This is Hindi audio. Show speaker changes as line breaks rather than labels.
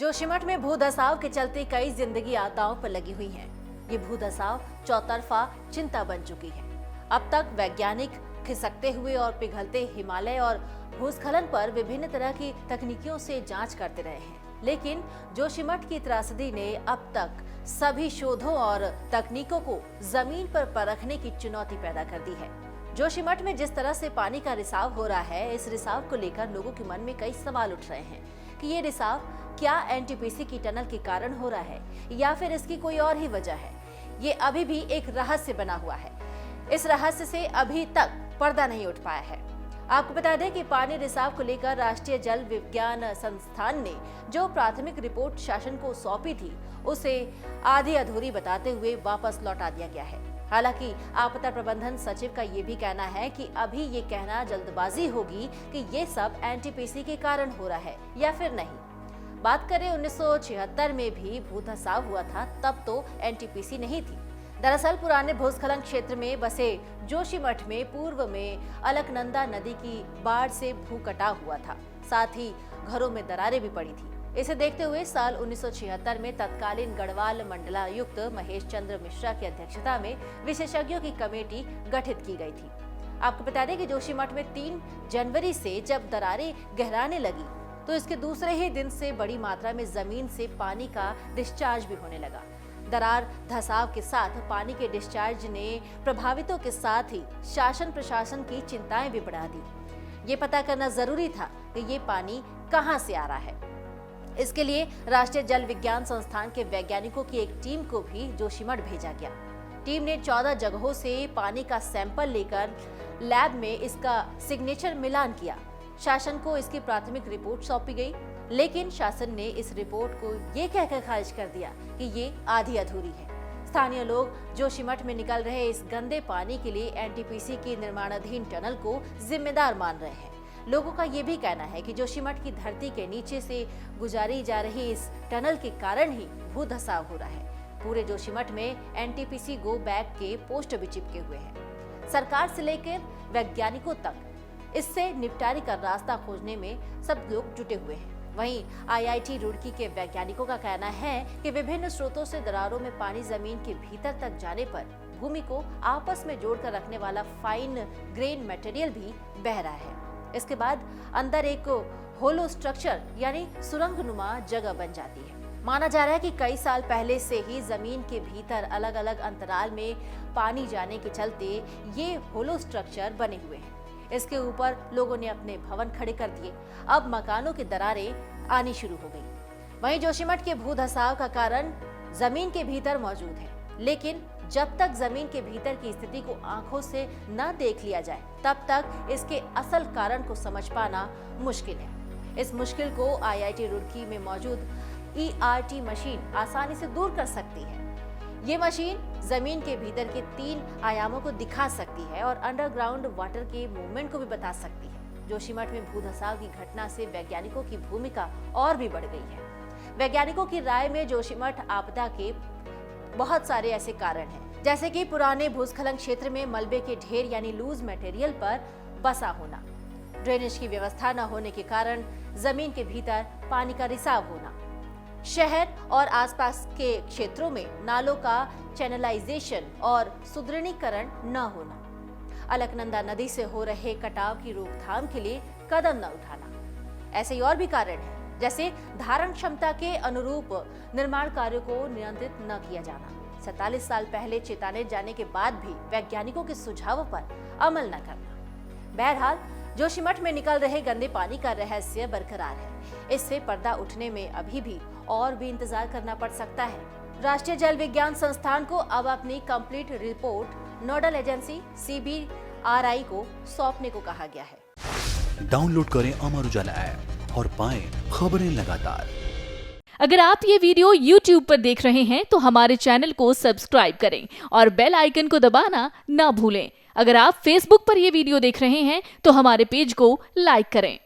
जोशीमठ में भूधसाव के चलते कई जिंदगी दांव पर लगी हुई हैं। ये भूधसाव चौतरफा चिंता बन चुकी है। अब तक वैज्ञानिक खिसकते हुए और पिघलते हिमालय और भूस्खलन पर विभिन्न तरह की तकनीकियों से जांच करते रहे हैं, लेकिन जोशीमठ की त्रासदी ने अब तक सभी शोधों और तकनीकों को जमीन पर परखने की चुनौती पैदा कर दी है। जोशीमठ में जिस तरह से पानी का रिसाव हो रहा है, इस रिसाव को लेकर लोगों के मन में कई सवाल उठ रहे हैं कि ये रिसाव क्या एनटीपीसी की टनल के कारण हो रहा है या फिर इसकी कोई और ही वजह है। ये अभी भी एक रहस्य बना हुआ है। इस रहस्य से अभी तक पर्दा नहीं उठ पाया है। आपको बता दें कि पानी रिसाव को लेकर राष्ट्रीय जल विज्ञान संस्थान ने जो प्राथमिक रिपोर्ट शासन को सौंपी थी, उसे आधी अधूरी बताते हुए वापस लौटा दिया गया है। हालांकि आपदा प्रबंधन सचिव का ये भी कहना है कि अभी ये कहना जल्दबाजी होगी कि ये सब एनटीपीसी के कारण हो रहा है या फिर नहीं। बात करें 1976 में भी भूधसाव हुआ था, तब तो एनटीपीसी नहीं थी। दरअसल पुराने भूस्खलन क्षेत्र में बसे जोशीमठ में पूर्व में अलकनंदा नदी की बाढ़ से भू कटाव हुआ था, साथ ही घरों में दरारें भी पड़ी थी। इसे देखते हुए साल 1976 में तत्कालीन गढ़वाल मंडलायुक्त महेश चंद्र मिश्रा की अध्यक्षता में विशेषज्ञों की कमेटी गठित की गई थी। आपको बता दें कि जोशीमठ में 3 जनवरी से जब दरारें गहराने लगी, तो इसके दूसरे ही दिन से बड़ी मात्रा में जमीन से पानी का डिस्चार्ज भी होने लगा। दरार धसाव के साथ पानी के डिस्चार्ज ने प्रभावितों के साथ ही शासन प्रशासन की चिंताएं भी बढ़ा दी। ये पता करना जरूरी था कि ये पानी कहां से आ रहा है। इसके लिए राष्ट्रीय जल विज्ञान संस्थान के वैज्ञानिकों की एक टीम को भी जोशीमठ भेजा गया। टीम ने 14 जगहों से पानी का सैंपल लेकर लैब में इसका सिग्नेचर मिलान किया। शासन को इसकी प्राथमिक रिपोर्ट सौंपी गई, लेकिन शासन ने इस रिपोर्ट को ये कहकर खारिज कर दिया कि ये आधी अधूरी है। स्थानीय लोग जोशीमठ में निकल रहे इस गंदे पानी के लिए एनटीपीसी की निर्माणाधीन टनल को जिम्मेदार मान रहे हैं। लोगों का ये भी कहना है कि जोशीमठ की धरती के नीचे से गुजारी जा रही इस टनल के कारण ही भूधसाव हो रहा है। पूरे जोशीमठ में एनटीपीसी गो बैक के पोस्टर भी चिपके हुए हैं। सरकार से लेकर वैज्ञानिकों तक इससे निपटारे का रास्ता खोजने में सब लोग जुटे हुए हैं। वहीं आईआईटी रुड़की के वैज्ञानिकों का कहना है कि विभिन्न स्रोतों से दरारों में पानी जमीन के भीतर तक जाने पर भूमि को आपस में जोड़कर रखने वाला फाइन ग्रेन मटेरियल भी बह रहा है। इसके बाद अंदर एक होलो स्ट्रक्चर यानी सुरंगनुमा जगह बन जाती है। माना जा रहा है कि कई साल पहले से ही जमीन के भीतर अलग अलग अंतराल में पानी जाने के चलते ये होलो स्ट्रक्चर बने हुए हैं। इसके ऊपर लोगों ने अपने भवन खड़े कर दिए। अब मकानों की दरारें आनी शुरू हो गई। वहीं जोशीमठ के भूधसाव का कारण जमीन के भीतर मौजूद है, लेकिन जब तक जमीन के भीतर की स्थिति को आंखों से न देख लिया जाए, तब तक इसके असल कारण को समझ पाना मुश्किल है। इस मुश्किल को आईआईटी रुड़की में मौजूद ERT मशीन आसानी से दूर कर सकती है। ये मशीन जमीन के भीतर के 3 आयामों को दिखा सकती है और अंडरग्राउंड वाटर के मूवमेंट को भी बता सकती है। जोशीमठ में भूधसाव की घटना से वैज्ञानिकों की भूमिका और भी बढ़ गई है। वैज्ञानिकों की राय में जोशीमठ आपदा के बहुत सारे ऐसे कारण हैं, जैसे कि पुराने भूस्खलन क्षेत्र में मलबे के ढेर यानी लूज मटेरियल पर बसा होना, ड्रेनेज की व्यवस्था न होने के कारण जमीन के भीतर पानी का रिसाव होना, शहर और आसपास के क्षेत्रों में नालों का चैनलाइजेशन और सुदृढ़ीकरण न होना, अलकनंदा नदी से हो रहे कटाव की रोकथाम के लिए कदम न उठाना। ऐसे और भी कारण हैं, जैसे धारण क्षमता के अनुरूप निर्माण कार्यों को नियंत्रित न किया जाना, 47 साल पहले चेताने जाने के बाद भी वैज्ञानिकों के सुझावों पर अमल न करना। बहरहाल जोशीमठ में निकल रहे गंदे पानी का रहस्य बरकरार है। इससे पर्दा उठने में अभी भी और भी इंतजार करना पड़ सकता है। राष्ट्रीय जल विज्ञान संस्थान को अब अपनी complete report nodal agency CBRI को सौंपने को कहा गया है।
डाउनलोड करें अमर उजाला ऐप और पाएं खबरें लगातार।
अगर आप ये वीडियो YouTube पर देख रहे हैं तो हमारे चैनल को सब्सक्राइब करें और बेल आइकन को दबाना ना भूलें। अगर आप Facebook पर ये वीडियो देख रहे हैं तो हमारे पेज को लाइक करें।